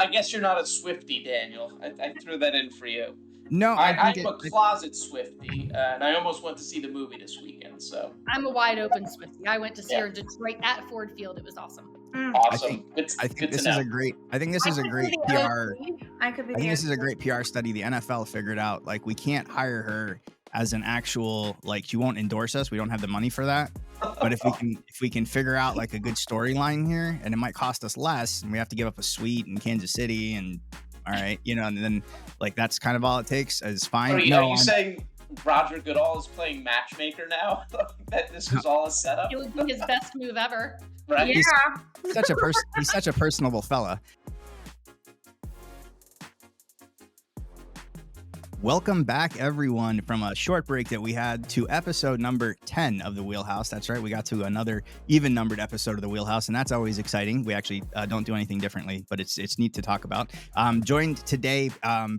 I guess you're not a Swiftie, Daniel. I threw that in for you. No, I'm a closet Swiftie, and I almost went to see the movie this weekend. So I'm a wide open Swiftie. I went to see her in Detroit at Ford Field. It was awesome. Awesome. I think this is a great. I think this is a great PR. I think this is a great PR study. The NFL figured out like we can't hire her as an actual she won't endorse us. We don't have the money for that. But if we can figure out like a good storyline here, and it might cost us less, and we have to give up a suite in Kansas City, and all right, and then that's kind of all it takes is fine. Are you saying Roger Goodall is playing matchmaker now? That this was all a setup? It would be his best move ever. Right? Yeah. He's such a personable fella. Welcome back, everyone, from a short break that we had to episode number 10 of the Wheelhouse. That's right. We got to another even-numbered episode of the Wheelhouse, and that's always exciting. We actually don't do anything differently, but it's neat to talk about. Joined today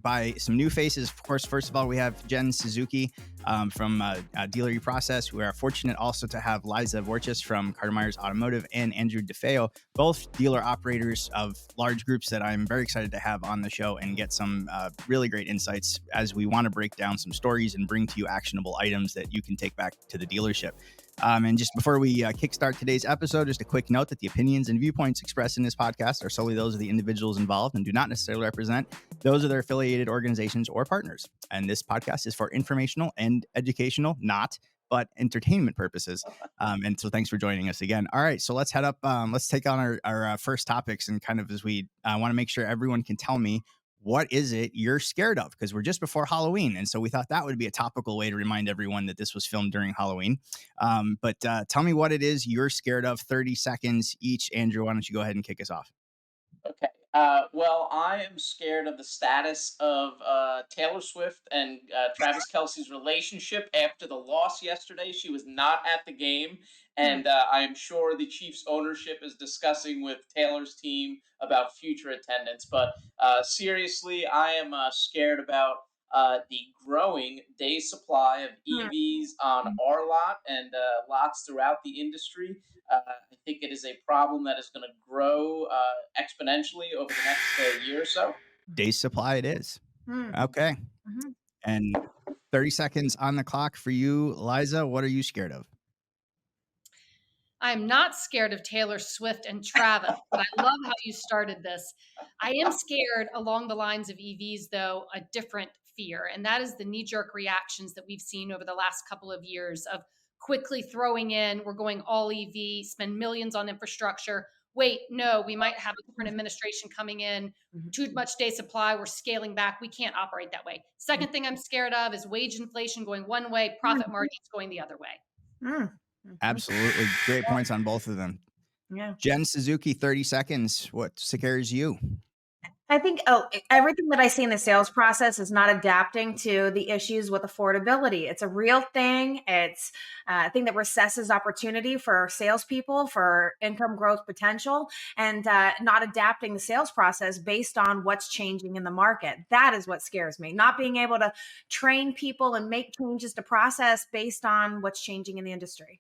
by some new faces. Of course, first of all, we have Jen Suzuki from Dealer Process. We are fortunate also to have Liza Borches from Carter Myers Automotive and Andrew DiFeo, both dealer operators of large groups that I'm very excited to have on the show and get some really great insights as we want to break down some stories and bring to you actionable items that you can take back to the dealership. And just before we kickstart today's episode, just a quick note that the opinions and viewpoints expressed in this podcast are solely those of the individuals involved and do not necessarily represent those of their affiliated organizations or partners. And this podcast is for informational and educational, but entertainment purposes. And so thanks for joining us again. All right, so let's head up. Let's take on our first topics, and kind of as we want to make sure everyone can tell me, what is it you're scared of? Because we're just before Halloween. And so we thought that would be a topical way to remind everyone that this was filmed during Halloween. But tell me what it is you're scared of. 30 seconds each. Andrew, why don't you go ahead and kick us off? Okay. Well, I am scared of the status of Taylor Swift and Travis Kelce's relationship after the loss yesterday. She was not at the game, and I am sure the Chiefs ownership is discussing with Taylor's team about future attendance. But seriously, I am scared about the growing day supply of EVs on our lot and lots throughout the industry. I think it is a problem that is going to grow exponentially over the next year or so. Day supply it is. Okay. And 30 seconds on the clock for you, Liza. What are you scared of? I'm not scared of Taylor Swift and Travis, but I love how you started this. I am scared along the lines of EVs, though, a different fear, and that is the knee-jerk reactions that we've seen over the last couple of years of quickly throwing in, we're going all EV, spend millions on infrastructure. Wait, no, we might have a different administration coming in, too much day supply, we're scaling back. We can't operate that way. Second thing I'm scared of is wage inflation going one way, profit margins going the other way. Absolutely. Great points on both of them. Yeah. Jen Suzuki, 30 seconds. What scares you? I think everything that I see in the sales process is not adapting to the issues with affordability. It's a real thing. It's a thing that recesses opportunity for salespeople, for income growth potential, and not adapting the sales process based on what's changing in the market. That is what scares me. Not being able to train people and make changes to process based on what's changing in the industry.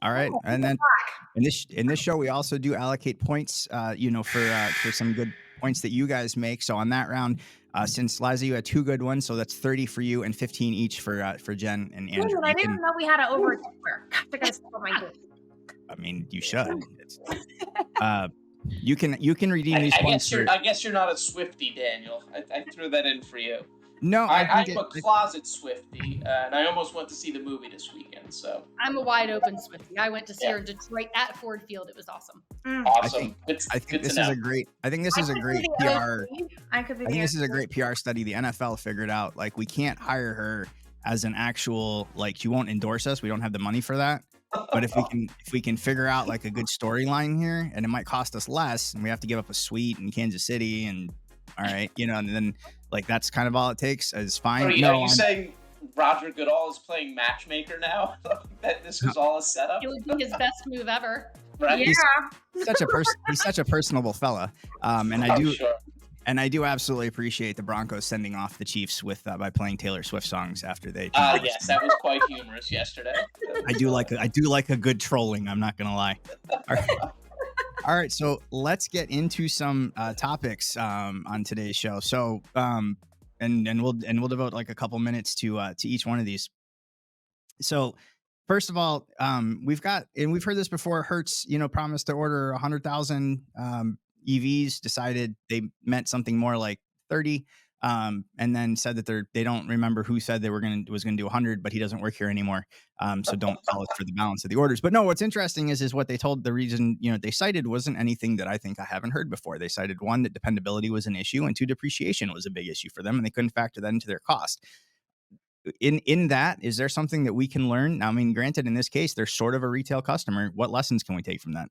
All right. And then in this show, we also do allocate points, for some good points that you guys make. So on that round, since Liza, you had two good ones, so that's 30 for you and 15 each for Jen and Andrew. I didn't know we had an overachiever. I gotta step on my game. I mean, you should. You can redeem these points. I guess you're not a Swiftie, Daniel. I threw that in for you. No, I'm a closet Swiftie, and I almost went to see the movie this weekend. So I'm a wide open Swiftie. I went to see her in Detroit at Ford Field. It was awesome. Awesome. I think this is a great PR. I think this is a great PR study. The NFL figured out we can't hire her as an actual she won't endorse us. We don't have the money for that. But if we can figure out a good storyline here, and it might cost us less, and we have to give up a suite in Kansas City, and all right, and then that's kind of all it takes is fine. Are you saying Roger Goodall is playing matchmaker now? That this was all a setup? It would be his best move ever. Right? Yeah. He's such a personable fella. And I do absolutely appreciate the Broncos sending off the Chiefs by playing Taylor Swift songs after they. Yes, that was quite humorous yesterday. I do like a good trolling. I'm not gonna lie. All right, so let's get into some topics on today's show. So, and we'll devote like a couple minutes to each one of these. So, first of all, we've heard this before. Hertz, promised to order 100,000 EVs. Decided they meant something more like 30, and then said that they don't remember who said they was gonna do 100, but he doesn't work here anymore. So don't call us for the balance of the orders. But no, what's interesting is what they told. The reason they cited wasn't anything that I think I haven't heard before. They cited, one, that dependability was an issue, and two, depreciation was a big issue for them, and they couldn't factor that into their cost. In that, is there something that we can learn? Now, I mean, granted, in this case, they're sort of a retail customer. What lessons can we take from that?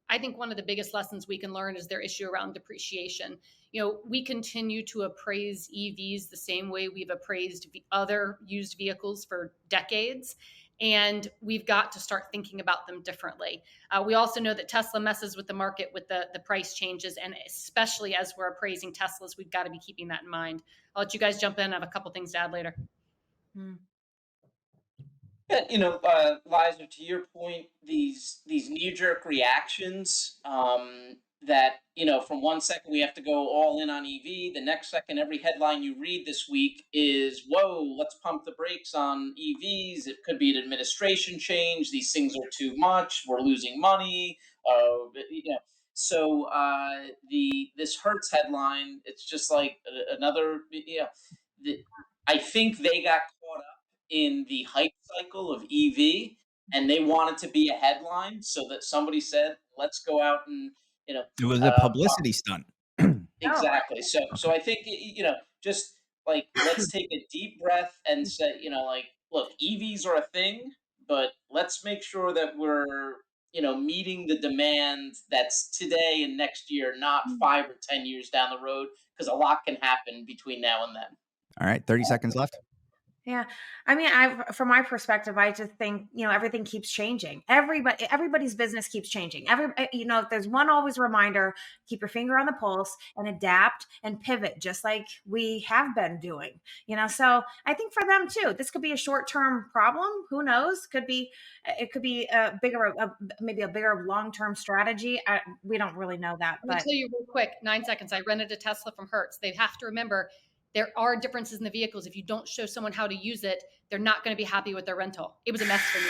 I think one of the biggest lessons we can learn is their issue around depreciation. We continue to appraise EVs the same way we've appraised other used vehicles for decades. And we've got to start thinking about them differently. We also know that Tesla messes with the market with the price changes. And especially as we're appraising Teslas, we've got to be keeping that in mind. I'll let you guys jump in. I have a couple things to add later. Yeah, Liza, to your point, these knee-jerk reactions, that from one second we have to go all in on EV, the next second every headline you read this week is, whoa, let's pump the brakes on EVs. It could be an administration change. These things are too much. We're losing money. So this Hertz headline, it's just like another. I think they got caught up in the hype cycle of EV, and they wanted to be a headline, so that somebody said, "Let's go out and It was a publicity stunt. exactly." So I think just like let's take a deep breath and say, like, look, EVs are a thing, but let's make sure that we're meeting the demand that's today and next year, not 5 or 10 years down the road, because a lot can happen between now and then. All right, 30 seconds left. Yeah. I mean, from my perspective, I just think, everything keeps changing. Everybody's business keeps changing. There's one always reminder, keep your finger on the pulse and adapt and pivot, just like we have been doing, so I think for them too, this could be a short-term problem. Who knows? It could be maybe a bigger long-term strategy. We don't really know that. Let me tell you real quick, 9 seconds. I rented a Tesla from Hertz. They have to remember, there are differences in the vehicles. If you don't show someone how to use it, they're not going to be happy with their rental. It was a mess for me.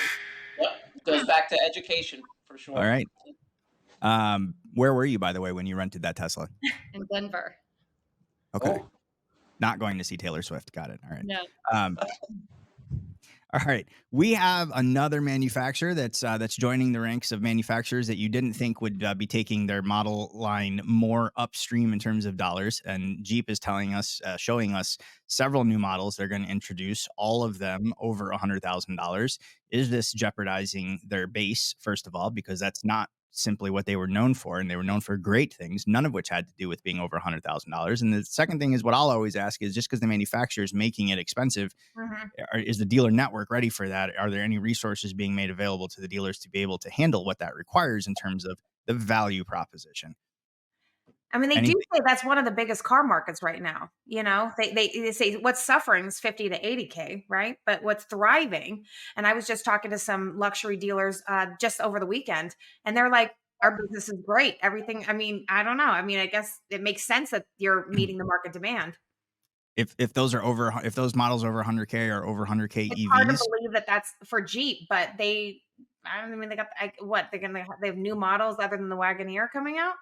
Yep. Goes back to education for sure. All right. Where were you, by the way, when you rented that Tesla? In Denver. Okay. Oh. Not going to see Taylor Swift. Got it. All right. No. All right. We have another manufacturer that's joining the ranks of manufacturers that you didn't think would be taking their model line more upstream in terms of dollars. And Jeep is showing us several new models they're going to introduce, all of them over $100,000. Is this jeopardizing their base, first of all, because that's not simply what they were known for, and they were known for great things, none of which had to do with being over $100,000. And the second thing is, what I'll always ask is, just because the manufacturer is making it expensive, is the dealer network ready for that? Are there any resources being made available to the dealers to be able to handle what that requires in terms of the value proposition? I mean, they do say that's one of the biggest car markets right now. They say what's suffering is 50 to 80K, right? But what's thriving, and I was just talking to some luxury dealers just over the weekend, and they're like, our business is great. Everything. I mean, I don't know. I mean, I guess it makes sense that you're meeting the market demand. If those models over 100K are over 100K it's EVs, hard to believe that that's for Jeep, but they got they have new models other than the Wagoneer coming out.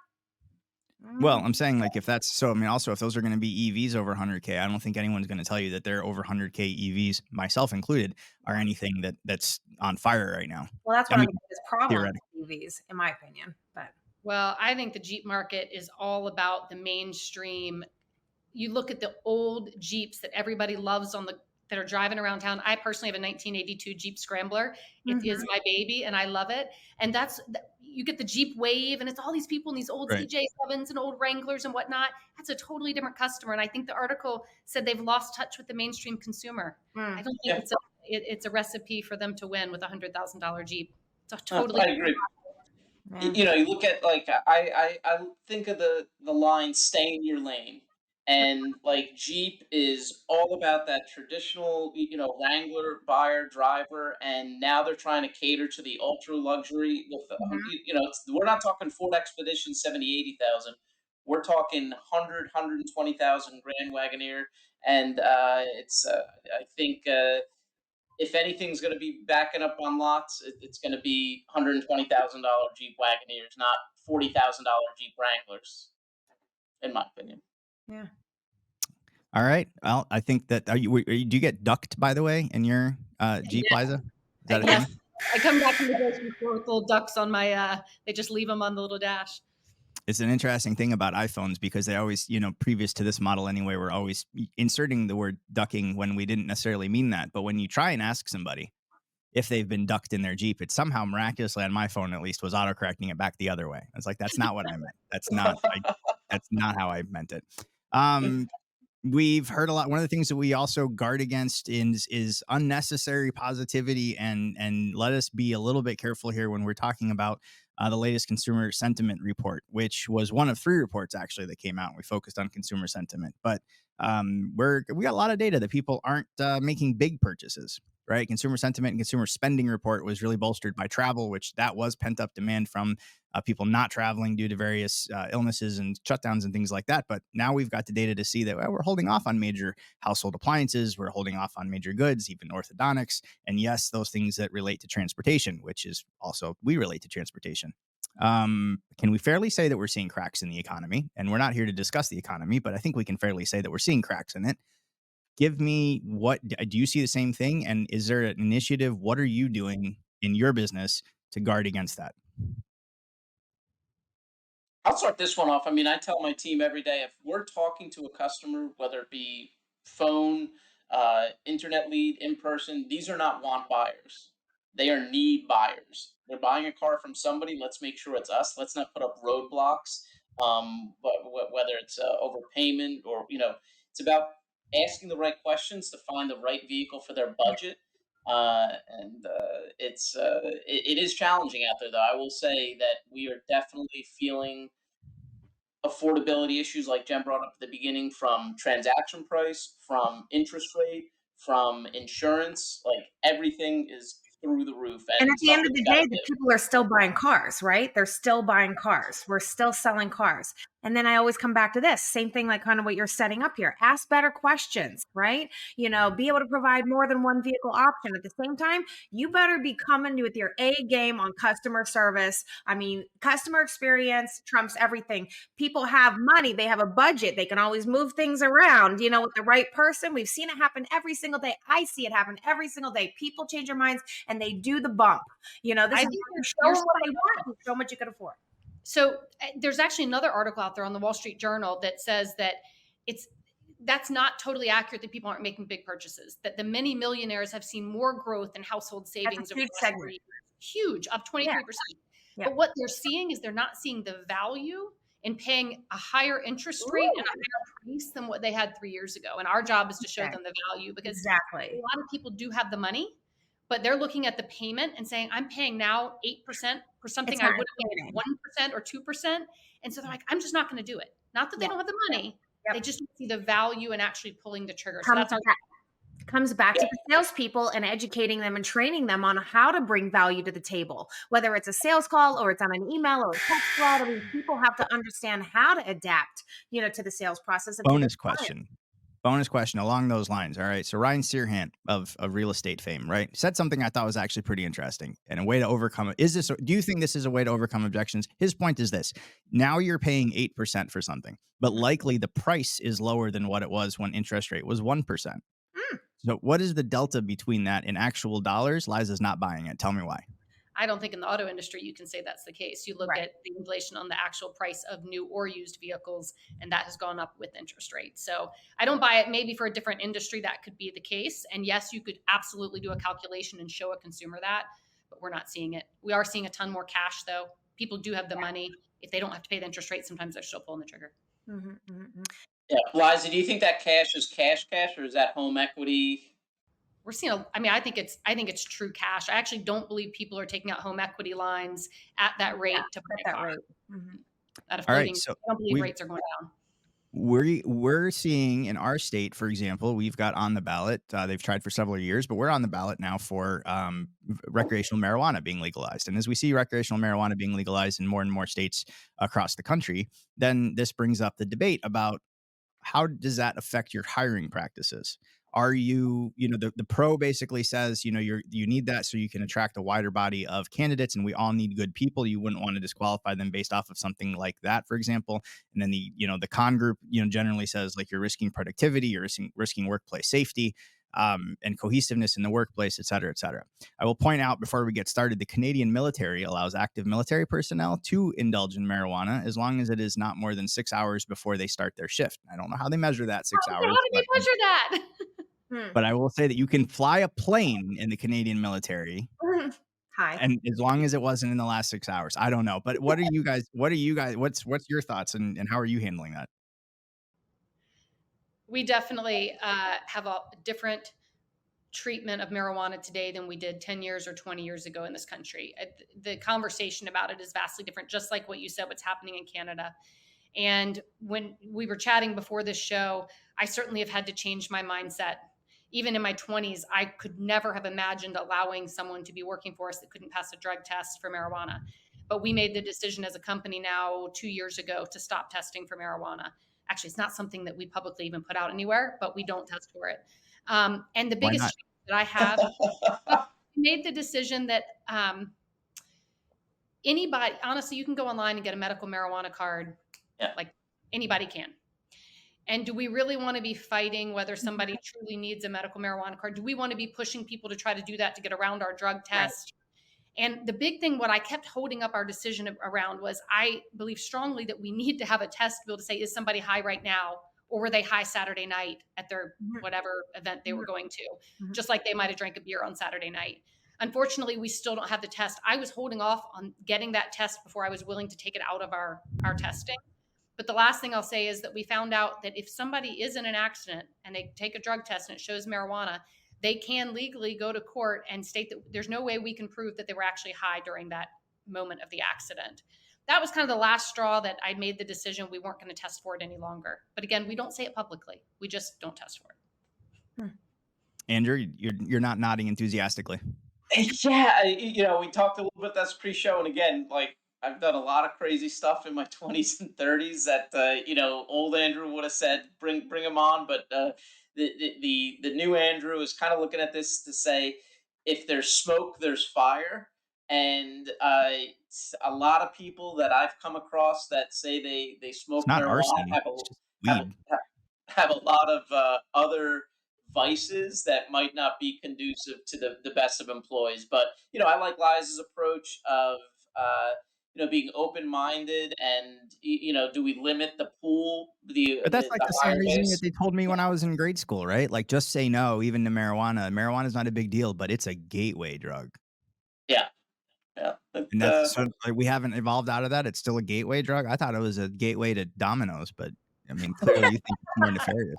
Well, I'm saying, like, if that's so, I mean, also, if those are going to be EVs over 100K, I don't think anyone's going to tell you that they're over 100K EVs, myself included, are anything that's on fire right now. Well, that's one of the biggest problems with EVs, in my opinion. Well, I think the Jeep market is all about the mainstream. You look at the old Jeeps that everybody loves that are driving around town. I personally have a 1982 Jeep Scrambler. It is my baby, and I love it. And you get the Jeep Wave, and it's all these people in these old CJ7s and old Wranglers and whatnot. That's a totally different customer. And I think the article said they've lost touch with the mainstream consumer. I don't think it's a recipe for them to win with a $100,000 Jeep. It's a totally. I agree. You look at, like, I think of the line, "Stay in your lane." And like Jeep is all about that traditional, Wrangler buyer driver, and now they're trying to cater to the ultra luxury with the, Mhm. we're not talking Ford Expedition 70, 80,000. We're talking 120,000 Grand Wagoneer, and I think if anything's going to be backing up on lots, it's going to be $120,000 Jeep Wagoneers, not $40,000 Jeep Wranglers, in my opinion. Yeah. All right. Well, I think that do you get ducked, by the way, in your Jeep, Yeah. Liza? Is that a Yes. thing? I come back from the grocery store with little ducks on my, they just leave them on the little dash. It's an interesting thing about iPhones because they always, previous to this model anyway, we're always inserting the word ducking when we didn't necessarily mean that. But when you try and ask somebody if they've been ducked in their Jeep, it somehow miraculously on my phone at least was autocorrecting it back the other way. I was like, that's not what I meant. That's not how I meant it. We've heard a lot. One of the things that we also guard against is unnecessary positivity, and let us be a little bit careful here when we're talking about the latest consumer sentiment report, which was one of 3 reports actually that came out. We focused on consumer sentiment, but we got a lot of data that people aren't making big purchases. Right, consumer sentiment and consumer spending report was really bolstered by travel, which that was pent up demand from people not traveling due to various illnesses and shutdowns and things like that. But now we've got the data to see that we're holding off on major household appliances, we're holding off on major goods, even orthodontics, and yes, those things that relate to transportation, which is also we relate to transportation. Can we fairly say that we're seeing cracks in the economy? And we're not here to discuss the economy, but I think we can fairly say that we're seeing cracks in it. Give me do you see the same thing? And is there an initiative? What are you doing in your business to guard against that? I'll start this one off. I mean, I tell my team every day if we're talking to a customer, whether it be phone, internet lead, in person, these are not want buyers. They are need buyers. They're buying a car from somebody. Let's make sure it's us. Let's not put up roadblocks. Whether it's overpayment or it's about asking the right questions to find the right vehicle for their budget. And it is challenging out there, though. I will say that we are definitely feeling affordability issues like Jen brought up at the beginning, from transaction price, from interest rate, from insurance. Like everything is through the roof, And at and the end of somebody's the got day, to the give. people are still buying cars, right? They're still buying cars. We're still selling cars. And then I always come back to this same thing, like kind of what you're setting up here. Ask better questions, right? Be able to provide more than one vehicle option. At the same time, you better be coming with your A game on customer service. I mean, customer experience trumps everything. People have money, they have a budget, they can always move things around, with the right person. We've seen it happen every single day. I see it happen every single day. People change their minds and they do the bump. This I is think you there's show them what they want, you show them what you can afford. So there's actually another article out there on the Wall Street Journal that says that that's not totally accurate, that people aren't making big purchases, that the many millionaires have seen more growth in household savings over the last 3 years. Huge, up 23%. Yeah. But what they're seeing is they're not seeing the value in paying a higher interest rate and a higher price than what they had 3 years ago. And our job is to show them the value, because Exactly. a lot of people do have the money, but they're looking at the payment and saying, I'm paying now 8% for something I would have paid 1% or 2%. And so they're like, I'm just not going to do it. Not that they don't have the money. They just don't see the value in actually pulling the trigger. So that's comes back to the salespeople and educating them and training them on how to bring value to the table, whether it's a sales call or it's on an email or a text thread. I mean, people have to understand how to adapt, to the sales process. Bonus question along those lines. All right. So Ryan Searhant of real estate fame, right, said something I thought was actually pretty interesting, and a way to overcome it. Do you think this is a way to overcome objections? His point is this: now you're paying 8% for something, but likely the price is lower than what it was when interest rate was 1%. So what is the delta between that in actual dollars? Liza's not buying it. Tell me why. I don't think in the auto industry you can say that's the case. You look at the inflation on the actual price of new or used vehicles, and that has gone up with interest rates. So I don't buy it. Maybe for a different industry that could be the case. And yes, you could absolutely do a calculation and show a consumer that, but we're not seeing it. We are seeing a ton more cash, though. People do have the money. If they don't have to pay the interest rate, sometimes they're still pulling the trigger. Yeah, Liza, do you think that cash is cash, or is that home equity? We're seeing I think it's true cash. I actually don't believe people are taking out home equity lines at that rate to buy a car. At a floating, I don't believe rates are going down. we're seeing in our state, for example, we've got on the ballot. They've tried for several years, but we're on the ballot now for recreational marijuana being legalized. And as we see recreational marijuana being legalized in more and more states across the country, then this brings up the debate about how does that affect your hiring practices? Are you, the pro basically says, you need that so you can attract a wider body of candidates, and we all need good people. You wouldn't want to disqualify them based off of something like that, for example. And then the con group, generally says like you're risking productivity, you're risking workplace safety, and cohesiveness in the workplace, et cetera, et cetera. I will point out before we get started, the Canadian military allows active military personnel to indulge in marijuana as long as it is not more than 6 hours before they start their shift. I don't know how they measure that 6 How hours, do they measure that? but I will say that you can fly a plane in the Canadian military, Hi. and as long as it wasn't in the last 6 hours. I don't know, but what's your thoughts, and how are you handling that? We definitely have a different treatment of marijuana today than we did 10 years or 20 years ago in this country. The conversation about it is vastly different, just like what you said, what's happening in Canada. And when we were chatting before this show, I certainly have had to change my mindset. Even in my 20s, I could never have imagined allowing someone to be working for us that couldn't pass a drug test for marijuana. But we made the decision as a company now 2 years ago to stop testing for marijuana. Actually, it's not something that we publicly even put out anywhere, but we don't test for it. And the Why biggest not? change that I have, we made the decision that anybody, honestly, you can go online and get a medical marijuana card. Yeah. Like anybody can. And do we really want to be fighting whether somebody truly needs a medical marijuana card? Do we want to be pushing people to try to do that to get around our drug test? Right. And the big thing, what I kept holding up our decision around was I believe strongly that we need to have a test to be able to say, is somebody high right now? Or were they high Saturday night at their whatever event they were going to? Just like they might have drank a beer on Saturday night. Unfortunately, we still don't have the test. I was holding off on getting that test before I was willing to take it out of our testing. But the last thing I'll say is that we found out that if somebody is in an accident and they take a drug test and it shows marijuana, they can legally go to court and state that there's no way we can prove that they were actually high during that moment of the accident. That was kind of the last straw that I made the decision we weren't going to test for it any longer. But again, we don't say it publicly. We just don't test for it. Andrew, you're not nodding enthusiastically. Yeah, we talked a little bit that's pre-show, and again, like I've done a lot of crazy stuff in my 20s and 30s that old Andrew would have said bring him on, but the new Andrew is kind of looking at this to say if there's smoke, there's fire, and a lot of people that I've come across that say they smoke It's not marijuana arson. It's just weed. have a lot of other vices that might not be conducive to the best of employees. But I like Liza's approach of being open-minded, and do we limit the pool, But that's like the same higher reasoning base? that they told me when I was in grade school, right? Like, just say no, even to marijuana. Marijuana is not a big deal, but it's a gateway drug. Yeah. And that's so, like, we haven't evolved out of that. It's still a gateway drug. I thought it was a gateway to Domino's, but I mean, clearly you think it's more nefarious.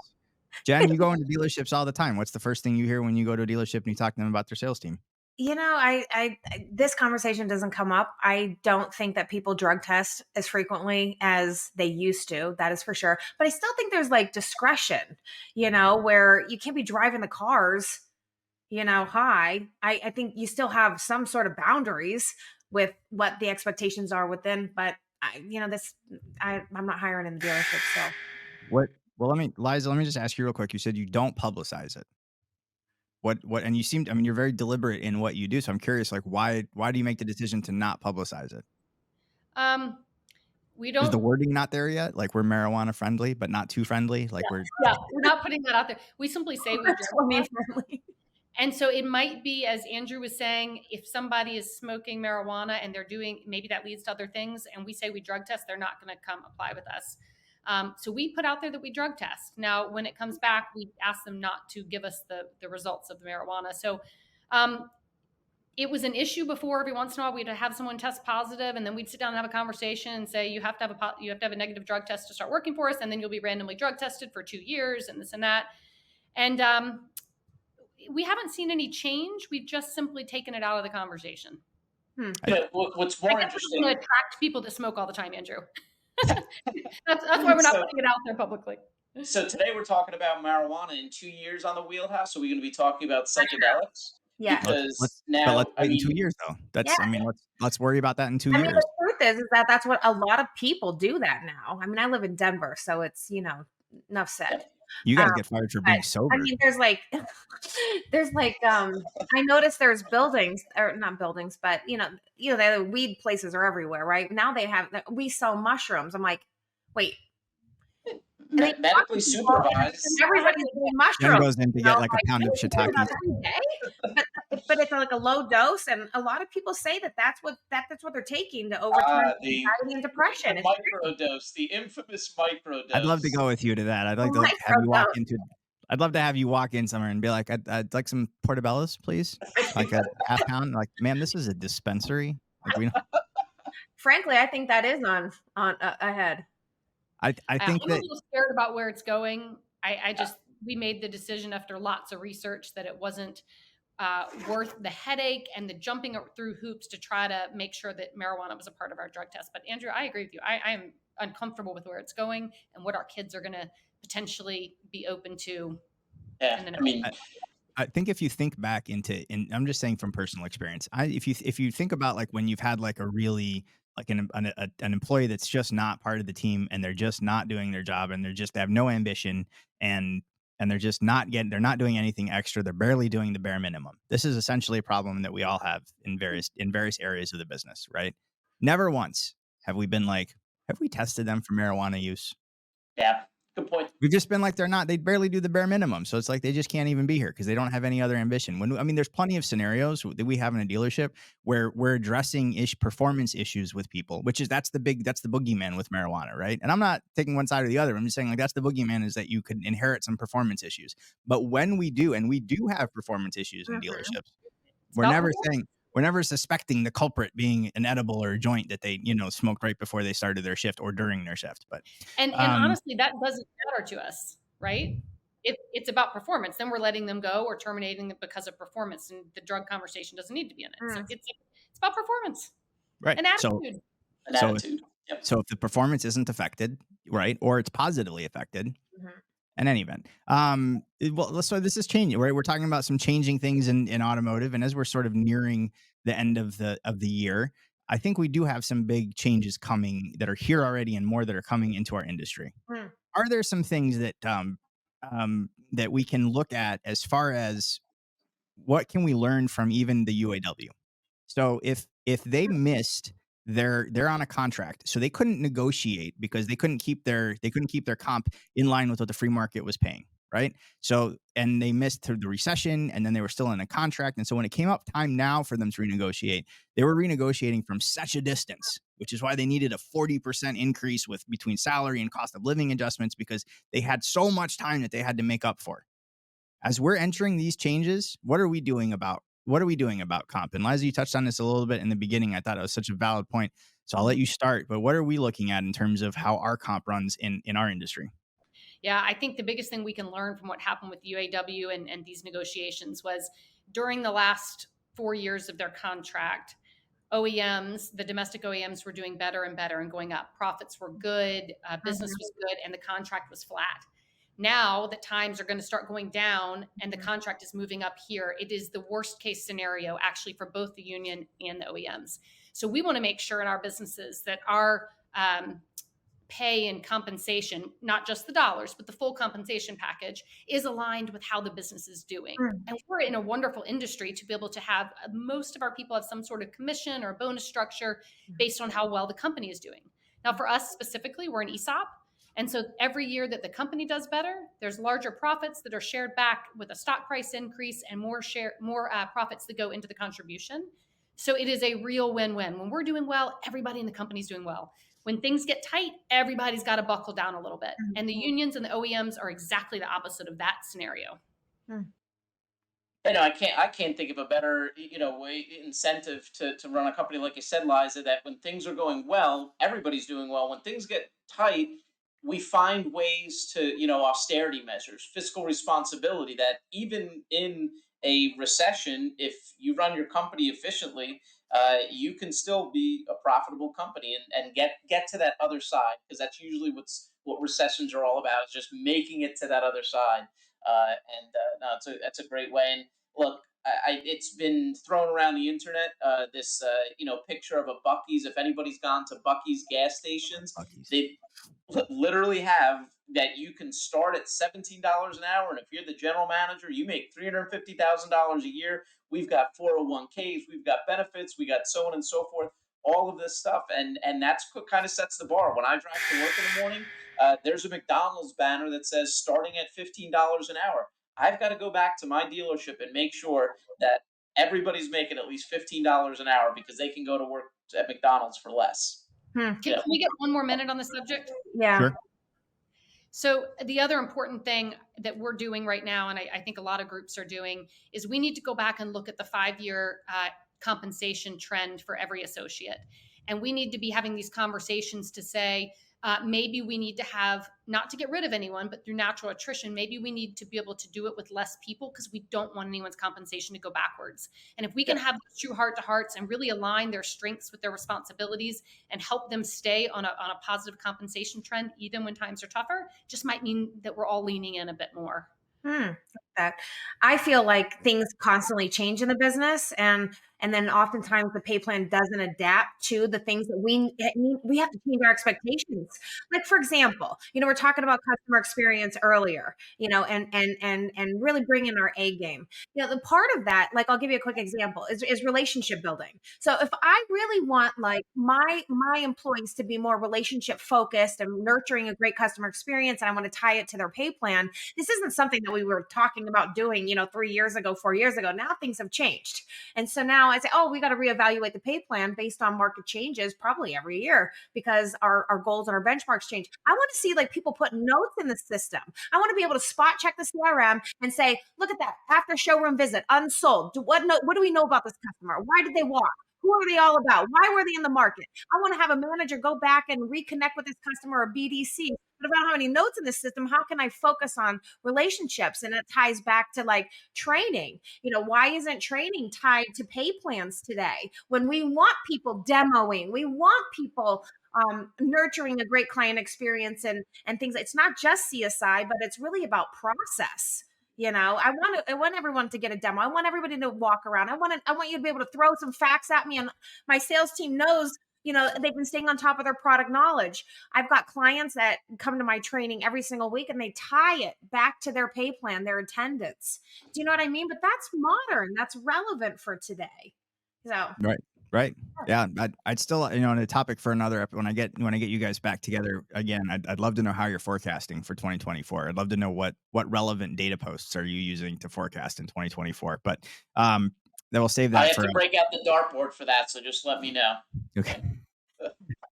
Jen, you go into dealerships all the time. What's the first thing you hear when you go to a dealership and you talk to them about their sales team? I this conversation doesn't come up. I don't think that people drug test as frequently as they used to. That is for sure. But I still think there's like discretion, where you can't be driving the cars, high. I think you still have some sort of boundaries with what the expectations are within. But I'm not hiring in the dealership. So What? Well, Liza, let me just ask you real quick. You said you don't publicize it. What, and you seemed, you're very deliberate in what you do. So I'm curious, like, why do you make the decision to not publicize it? We don't. Is the wording not there yet? Like, we're marijuana friendly, but not too friendly. Like we're not putting that out there. We simply say we drug friendly. And so it might be, as Andrew was saying, if somebody is smoking marijuana and they're doing, maybe that leads to other things, and we say we drug test, they're not going to come apply with us. So we put out there that we drug test. Now, when it comes back, we ask them not to give us the results of the marijuana. So it was an issue before. Every once in a while, we'd have someone test positive, and then we'd sit down and have a conversation and say, you have to have a negative drug test to start working for us, and then you'll be randomly drug tested for 2 years, and this and that. And we haven't seen any change. We've just simply taken it out of the conversation. What's more interesting? To attract people that smoke all the time, Andrew. That's why we're not So, putting it out there publicly. so today we're talking about marijuana. In 2 years on the wheelhouse, are we going to be talking about psychedelics? Yes. Because But let's now, I wait in 2 mean, years though. Yeah. I mean, let's worry about that in 2 I mean, the years. truth is that that's what a lot of people do that now. I mean, I live in Denver, so it's, enough yeah. said. You Um, guys get fired for but being I sober. mean, there's like, I noticed there's buildings or not buildings, but the weed places are everywhere, right? Now we sell mushrooms. I'm like, wait, and they talk to Medically people, and supervised. everybody's doing Jen mushrooms. goes in to get like a Like, pound of "Hey, you do shiitake. that every day?" But it's like a low dose, and a lot of people say that's what they're taking to overturn The anxiety and depression. the It's true. microdose, the infamous I'd love to microdose. go with you to that. A microdose. I'd love to have you walk in somewhere and be like, I'd like some portobellos, please. Like a half pound. Like, ma'am, this is a dispensary. Like Frankly, I think that is on ahead. I I'm think a that little scared about where it's going. I just we made the decision after lots of research that it wasn't worth the headache and the jumping through hoops to try to make sure that marijuana was a part of our drug test. But Andrew, I agree with you. I am uncomfortable with where it's going and what our kids are going to potentially be open to Yeah, in the I next. mean, I think if you think back and I'm just saying from personal experience, if you think about like when you've had like a really like an employee that's just not part of the team and they're just not doing their job and they have no ambition and they're not doing anything extra. They're barely doing the bare minimum. This is essentially a problem that we all have in various areas of the business, right? Never once have we been like, have we tested them for marijuana use? yeah, good point. We've just been like they barely do the bare minimum. So it's like they just can't even be here because they don't have any other ambition. There's plenty of scenarios that we have in a dealership where we're addressing performance issues with people, that's the boogeyman with marijuana, right? And I'm not taking one side or the other. I'm just saying like that's the boogeyman is that you could inherit some performance issues. But when we do, and we do have performance issues in dealerships, we're never suspecting the culprit being an edible or a joint that they, smoked right before they started their shift or during their shift. But And honestly, that doesn't matter to us, right? If it's about performance, then we're letting them go or terminating it because of performance, and the drug conversation doesn't need to be in it. So it's about performance, right. and attitude. Attitude. Yep. So if the performance isn't affected, right, or it's positively affected, in any event, so this is changing, right? We're talking about some changing things in automotive, and as we're sort of nearing the end of the year, I think we do have some big changes coming that are here already, and more that are coming into our industry. Are there some things that that we can look at as far as what can we learn from even the UAW? So if they missed they're on a contract, so they couldn't negotiate because they couldn't keep their comp in line with what the free market was paying, right? So and they missed through the recession, and then they were still in a contract, and so when it came up time now for them to renegotiate, they were renegotiating from such a distance, which is why they needed a 40% increase between salary and cost of living adjustments because they had so much time that they had to make up for. As we're entering these changes, what are we doing about comp? And Liza, you touched on this a little bit in the beginning. I thought it was such a valid point. So I'll let you start. But what are we looking at in terms of how our comp runs in our industry? Yeah, I think the biggest thing we can learn from what happened with UAW and these negotiations was during the last 4 years of their contract, OEMs, the domestic OEMs were doing better and better and going up. Profits were good, business was good, and the contract was flat. Now that times are going to start going down and the contract is moving up here, it is the worst case scenario actually for both the union and the OEMs. So we want to make sure in our businesses that our pay and compensation, not just the dollars, but the full compensation package is aligned with how the business is doing. And we're in a wonderful industry to be able to have most of our people have some sort of commission or bonus structure based on how well the company is doing. Now for us specifically, we're an ESOP. And so every year that the company does better, there's larger profits that are shared back with a stock price increase and more profits that go into the contribution. So it is a real win-win. When we're doing well, everybody in the company's doing well. When things get tight, everybody's got to buckle down a little bit. And the unions and the OEMs are exactly the opposite of that scenario. I can't think of a better, incentive to run a company like you said, Liza. That when things are going well, everybody's doing well. When things get tight, we find ways to, austerity measures, fiscal responsibility. That even in a recession, if you run your company efficiently, you can still be a profitable company and get to that other side, because that's usually what recessions are all about, is just making it to that other side. No, that's a great way. And look, it's been thrown around the internet. This picture of a Bucky's. If anybody's gone to Bucky's gas stations, Bucky's. they literally have that you can start at $17 an hour, and if you're the general manager, you make $350,000 a year. We've got 401ks, we've got benefits, we got so on and so forth, all of this stuff, and that's what kind of sets the bar. When I drive to work in the morning, there's a McDonald's banner that says starting at $15 an hour. I've got to go back to my dealership and make sure that everybody's making at least $15 an hour, because they can go to work at McDonald's for less. Can we get one more minute on the subject? Yeah. Sure. So the other important thing that we're doing right now, and I think a lot of groups are doing, is we need to go back and look at the 5-year compensation trend for every associate. And we need to be having these conversations to say, maybe we need to have, not to get rid of anyone, but through natural attrition, maybe we need to be able to do it with less people, because we don't want anyone's compensation to go backwards. And if we can have those true heart to hearts and really align their strengths with their responsibilities and help them stay on a positive compensation trend, even when times are tougher, just might mean that we're all leaning in a bit more. That I feel like things constantly change in the business, and then oftentimes the pay plan doesn't adapt to the things that we have to change our expectations. Like, for example, we're talking about customer experience earlier, and really bring in our A game. The part of that, like, I'll give you a quick example, is relationship building. So if I really want, like, my employees to be more relationship focused and nurturing a great customer experience, and I want to tie it to their pay plan, this isn't something that we were talking about doing, 3 years ago, 4 years ago. Now things have changed. And so now I say, oh, we got to reevaluate the pay plan based on market changes probably every year, because our goals and our benchmarks change. I want to see, like, people put notes in the system. I want to be able to spot check the CRM and say, look at that, after showroom visit, unsold. What do we know about this customer? Why did they walk? Who are they all about? Why were they in the market? I want to have a manager go back and reconnect with this customer or BDC. But if I don't have any notes in the system, how can I focus on relationships? And it ties back to, like, training. Why isn't training tied to pay plans today? When we want people demoing, we want people nurturing a great client experience and things. It's not just CSI, but it's really about process. I want everyone to get a demo. I want everybody to walk around. I want you to be able to throw some facts at me, and my sales team knows, they've been staying on top of their product knowledge. I've got clients that come to my training every single week, and they tie it back to their pay plan, their attendance. Do you know what I mean? But that's modern. That's relevant for today. So Right. Yeah. I'd still, on a topic for another, when I get you guys back together again, I'd love to know how you're forecasting for 2024. I'd love to know what relevant data posts are you using to forecast in 2024. But then we'll save that. I have to break out the dartboard for that, so just let me know. Okay.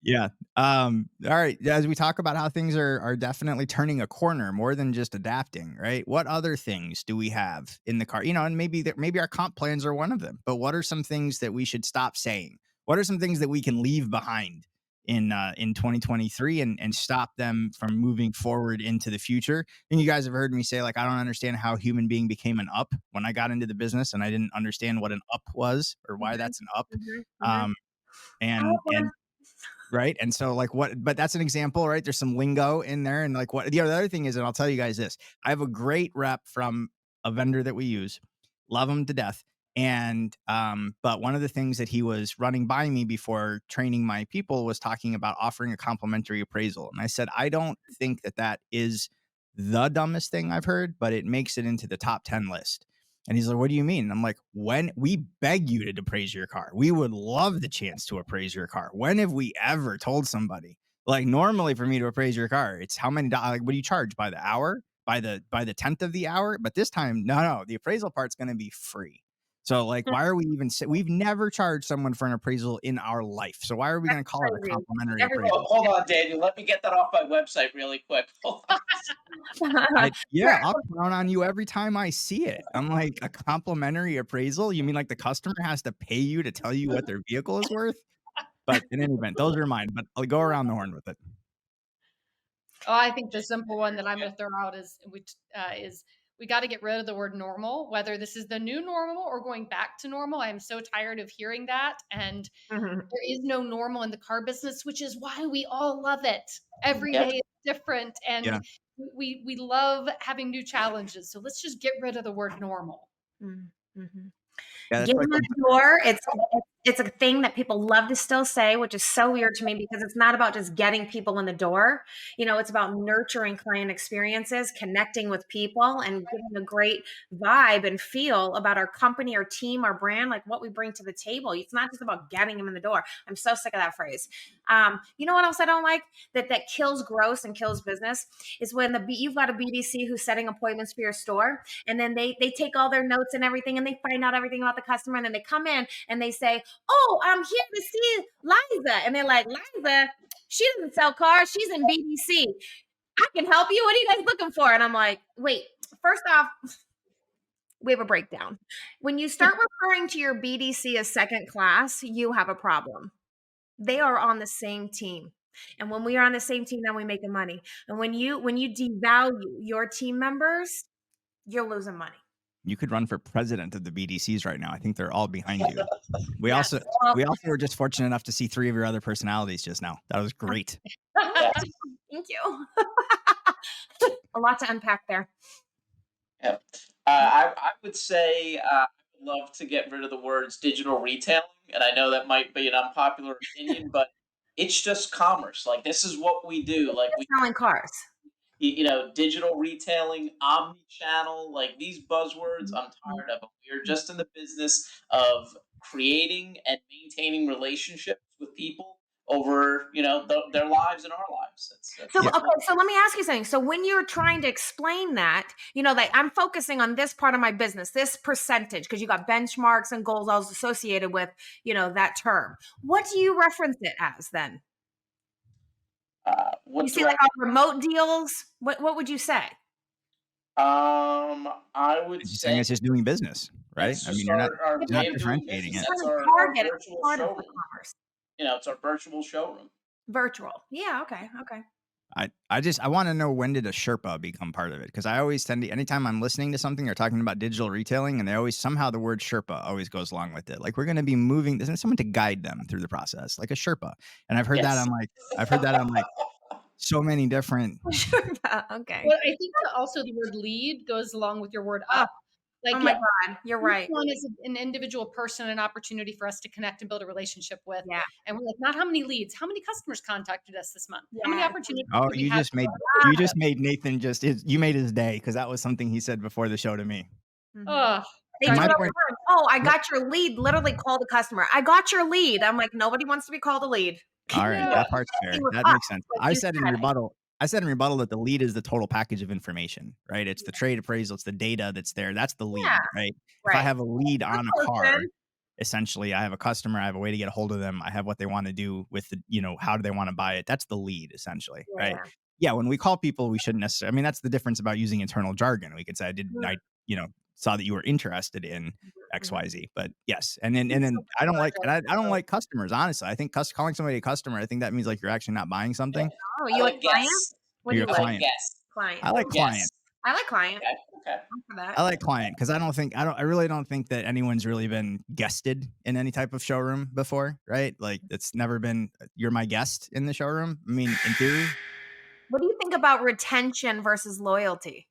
Yeah. All right. As we talk about how things are definitely turning a corner, more than just adapting, right? What other things do we have in the car? And maybe our comp plans are one of them. But what are some things that we should stop saying? What are some things that we can leave behind in 2023 and stop them from moving forward into the future? And you guys have heard me say, like, I don't understand how human being became an up when I got into the business, and I didn't understand what an up was or why that's an up. And right. And so, like, but that's an example, right? There's some lingo in there. And, like, what the other thing is, and I'll tell you guys this, I have a great rep from a vendor that we use, love him to death. And, but one of the things that he was running by me before training my people was talking about offering a complimentary appraisal. And I said, I don't think that is the dumbest thing I've heard, but it makes it into the top 10 list. And he's like, what do you mean? And I'm like, when we beg you to appraise your car, we would love the chance to appraise your car. When have we ever told somebody, like, normally for me to appraise your car, it's how many dollars, like, what do you charge by the hour, by the 10th of the hour? But this time, no, the appraisal part's going to be free. So, like, why are we even, we've never charged someone for an appraisal in our life. So why are we going to call it a complimentary appraisal? Hold on, Daniel. Let me get that off my website really quick. Hold on. I'll count on you every time I see it. I'm like, a complimentary appraisal? You mean like the customer has to pay you to tell you what their vehicle is worth? But in any event, those are mine. But I'll go around the horn with it. Oh, I think the simple one that I'm going to throw out is we got to get rid of the word normal, whether this is the new normal or going back to normal. I'm so tired of hearing that. And there is no normal in the car business, which is why we all love it. Every day is different. And we love having new challenges. So let's just get rid of the word normal. Mm-hmm. Yeah, Get in the door. It's a thing that people love to still say, which is so weird to me because it's not about just getting people in the door. It's about nurturing client experiences, connecting with people, and giving a great vibe and feel about our company, our team, our brand, like what we bring to the table. It's not just about getting them in the door. I'm so sick of that phrase. You know what else I don't like that kills growth and kills business is when you've got a BDC who's setting appointments for your store, and then they take all their notes and everything, and they find out everything about the customer, and then they come in and they say, "Oh, I'm here to see Liza." And they're like, "Liza, she doesn't sell cars. She's in BDC. I can help you. What are you guys looking for?" And I'm like, wait, first off, we have a breakdown. When you start referring to your BDC as second class, you have a problem. They are on the same team. And when we are on the same team, then we make the money. And when you devalue your team members, you're losing money. You could run for president of the BDCs right now. I think they're all behind you. We also were just fortunate enough to see 3 of your other personalities just now. That was great. Thank you. A lot to unpack there. Yeah. I would say I would love to get rid of the words digital retailing, and I know that might be an unpopular opinion, but it's just commerce. Like, this is what we do. Like, we Selling cars. digital retailing, omni-channel, like these buzzwords, I'm tired of them. We are just in the business of creating and maintaining relationships with people over, their lives and our lives. So let me ask you something. So when you're trying to explain that, like I'm focusing on this part of my business, this percentage, because you got benchmarks and goals all associated with, that term. What do you reference it as then? You see like remote deals? What would you say? I would say saying it's just doing business, right? I mean, you're not differentiating it. That's our virtual showroom. It's our virtual showroom. Virtual. Yeah. Okay. I want to know, when did a Sherpa become part of it? Because I always tend to, anytime I'm listening to something or talking about digital retailing, and they always, somehow the word Sherpa always goes along with it. Like, we're going to be moving, there's someone to guide them through the process, like a Sherpa. And I've heard that on like so many different. Okay. Well, I think that also the word lead goes along with your word up. Like, oh my God, you're right. One is an individual person, an opportunity for us to connect and build a relationship with. Yeah. And we're like, not how many leads, how many customers contacted us this month? How many opportunities? Oh, you just made Nathan you made his day, because that was something he said before the show to me. Oh, I got your lead. Literally call the customer. I got your lead. I'm like, nobody wants to be called a lead. All right, that part's fair. That makes sense. I said in rebuttal that the lead is the total package of information, right? It's the trade appraisal, it's the data that's there. That's the lead, right? If I have a lead on a car, essentially I have a customer, I have a way to get a hold of them, I have what they want to do with the, how do they want to buy it? That's the lead, essentially, right? Yeah, when we call people, we shouldn't necessarily, I mean, that's the difference about using internal jargon. We could say, I saw that you were interested in XYZ, but yes. And then I don't like customers, honestly. I think calling somebody a customer, I think that means like you're actually not buying something. Oh, you like client? What do you like? Client. I like client. I like client. Okay. For that. I like client because I really don't think that anyone's really been guested in any type of showroom before, right? Like, it's never been, you're my guest in the showroom. I mean, in theory. What do you think about retention versus loyalty?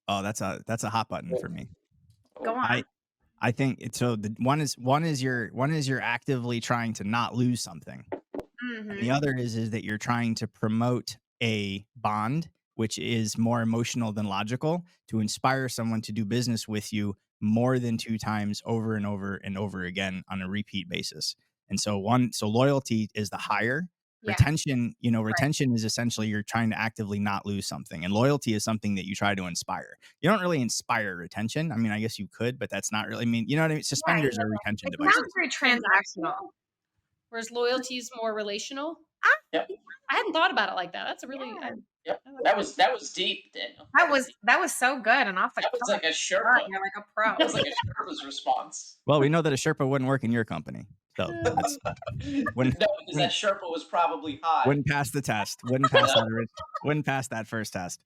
Oh, that's a hot button for me. Go on. I think so. The one is you're actively trying to not lose something. Mm-hmm. And the other is that you're trying to promote a bond, which is more emotional than logical, to inspire someone to do business with you more than 2 times over and over and over again on a repeat basis. And so loyalty is the higher. Yeah. Retention is essentially you're trying to actively not lose something. And loyalty is something that you try to inspire. You don't really inspire retention. I mean, I guess you could, but that's not really, I mean, you know what I mean? Suspenders are retention devices. It's very transactional. Whereas loyalty is more relational. Yep. I hadn't thought about it like that. That's a really Yep. That was deep, Daniel. That was so good and off the. That was like a Sherpa. You're like a pro. That was like a Sherpa's response. Well, we know that a Sherpa wouldn't work in your company. So because that Sherpa was probably high. Wouldn't pass the test. Wouldn't pass that first test.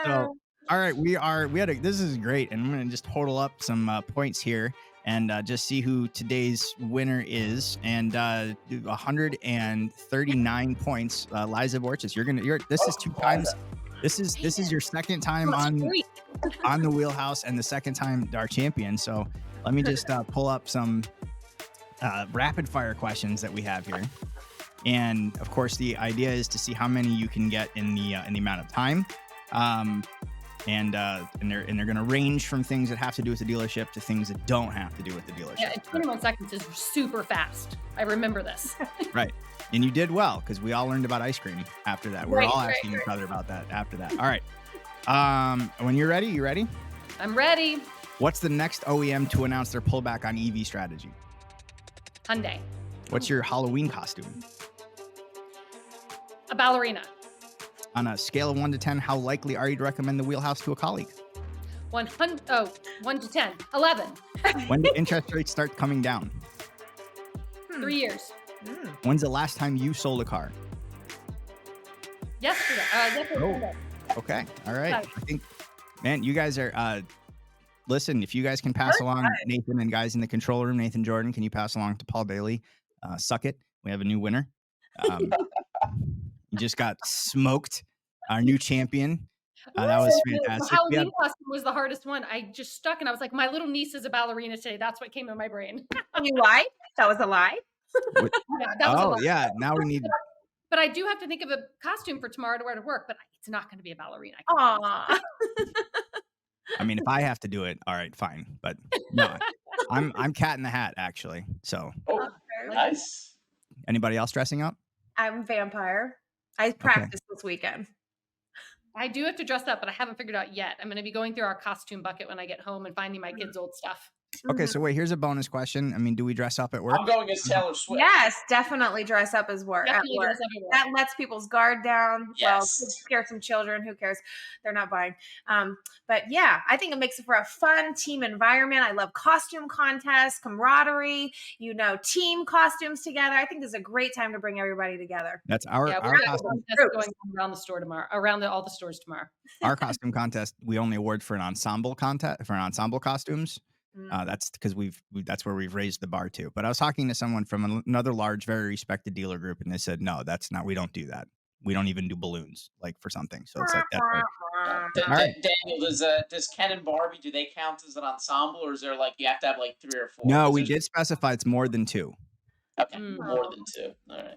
So All right, this is great, and I'm going to just total up some points here and just see who today's winner is. And 139 points, Liza Borches. This is 2 times. This is your second time on the Wheelhouse and the second time our champion. So let me just pull up some rapid fire questions that we have here. And of course, the idea is to see how many you can get in the amount of time. And they're going to range from things that have to do with the dealership to things that don't have to do with the dealership. Yeah, and 21 seconds is super fast. I remember this. Right. And you did well because we all learned about ice cream after that. We're all asking each other about that after that. All right. When you're ready, you ready? I'm ready. What's the next OEM to announce their pullback on EV strategy? Hyundai. What's your Halloween costume? A ballerina. On a scale of 1 to 10, how likely are you to recommend the Wheelhouse to a colleague? 1 to 10. 11. When do interest rates start coming down? 3 years. When's the last time you sold a car? Yesterday. Okay. All right. I think, man, you guys are, listen, if you guys can pass along Nathan and guys in the control room, Nathan Jordan, can you pass along to Paul Bailey? Suck it. We have a new winner. You just got smoked. Our new champion. That was fantastic. The Halloween costume was the hardest one. I just stuck and I was like, my little niece is a ballerina today. That's what came in my brain. You lied? That was a lie? Yeah, that was a lie. Yeah. Now we need. But I do have to think of a costume for tomorrow to wear to work, but it's not going to be a ballerina. Aw. I mean, if I have to do it, all right, fine. But no, I'm Cat in the Hat, actually. So. Oh, nice. Anybody else dressing up? I'm vampire. I practiced this weekend. I do have to dress up, but I haven't figured out yet. I'm going to be going through our costume bucket when I get home and finding my kids' old stuff. Okay, so wait, here's a bonus question. I mean, do we dress up at work? I'm going as Taylor Swift. Yes, definitely dress up as work. At work. That lets people's guard down. Yes. Well, scare some children. Who cares? They're not buying. But yeah, I think it makes it for a fun team environment. I love costume contests, camaraderie, team costumes together. I think this is a great time to bring everybody together. That's our costume going around the store tomorrow, all the stores tomorrow. Our costume contest, we only award for an ensemble costumes. That's because that's where we've raised the bar to. But I was talking to someone from another large, very respected dealer group, and they said, no, that's not. We don't do that. We don't even do balloons for something. So it's like that. Daniel, does Ken and Barbie, do they count as an ensemble, or is there you have to have 3 or 4? No, we did specify it's more than 2. Okay, more than 2. All right.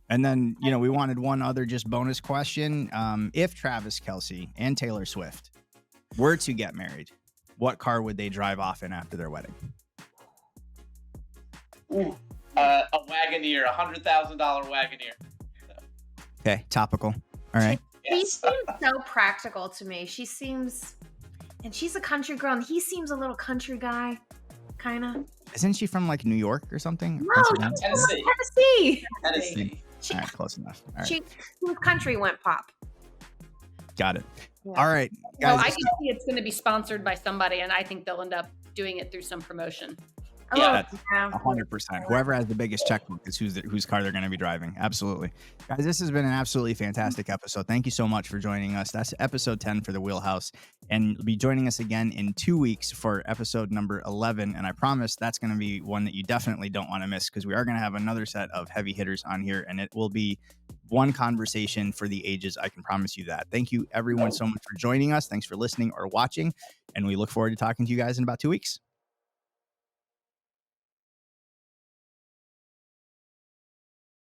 And then we wanted one other just bonus question. If Travis Kielce and Taylor Swift were to get married, what car would they drive off in after their wedding? A Wagoneer, $100,000 Wagoneer. Okay, topical. All right. He seems so practical to me. And she's a country girl, and he seems a little country guy, kind of. Isn't she from like New York or something? No, Tennessee. All right, close enough. All right. She country went pop. Got it. Yeah. All right, Well, guys. I can see it's going to be sponsored by somebody, and I think they'll end up doing it through some promotion. Yeah, 100%. Whoever has the biggest checkbook is whose car they're going to be driving. Absolutely. Guys, this has been an absolutely fantastic episode. Thank you so much for joining us. That's episode 10 for the Wheelhouse. And you'll be joining us again in 2 weeks for episode number 11. And I promise that's going to be one that you definitely don't want to miss, because we are going to have another set of heavy hitters on here, and it will be one conversation for the ages. I can promise you that. Thank you everyone so much for joining us. Thanks for listening or watching. And we look forward to talking to you guys in about 2 weeks.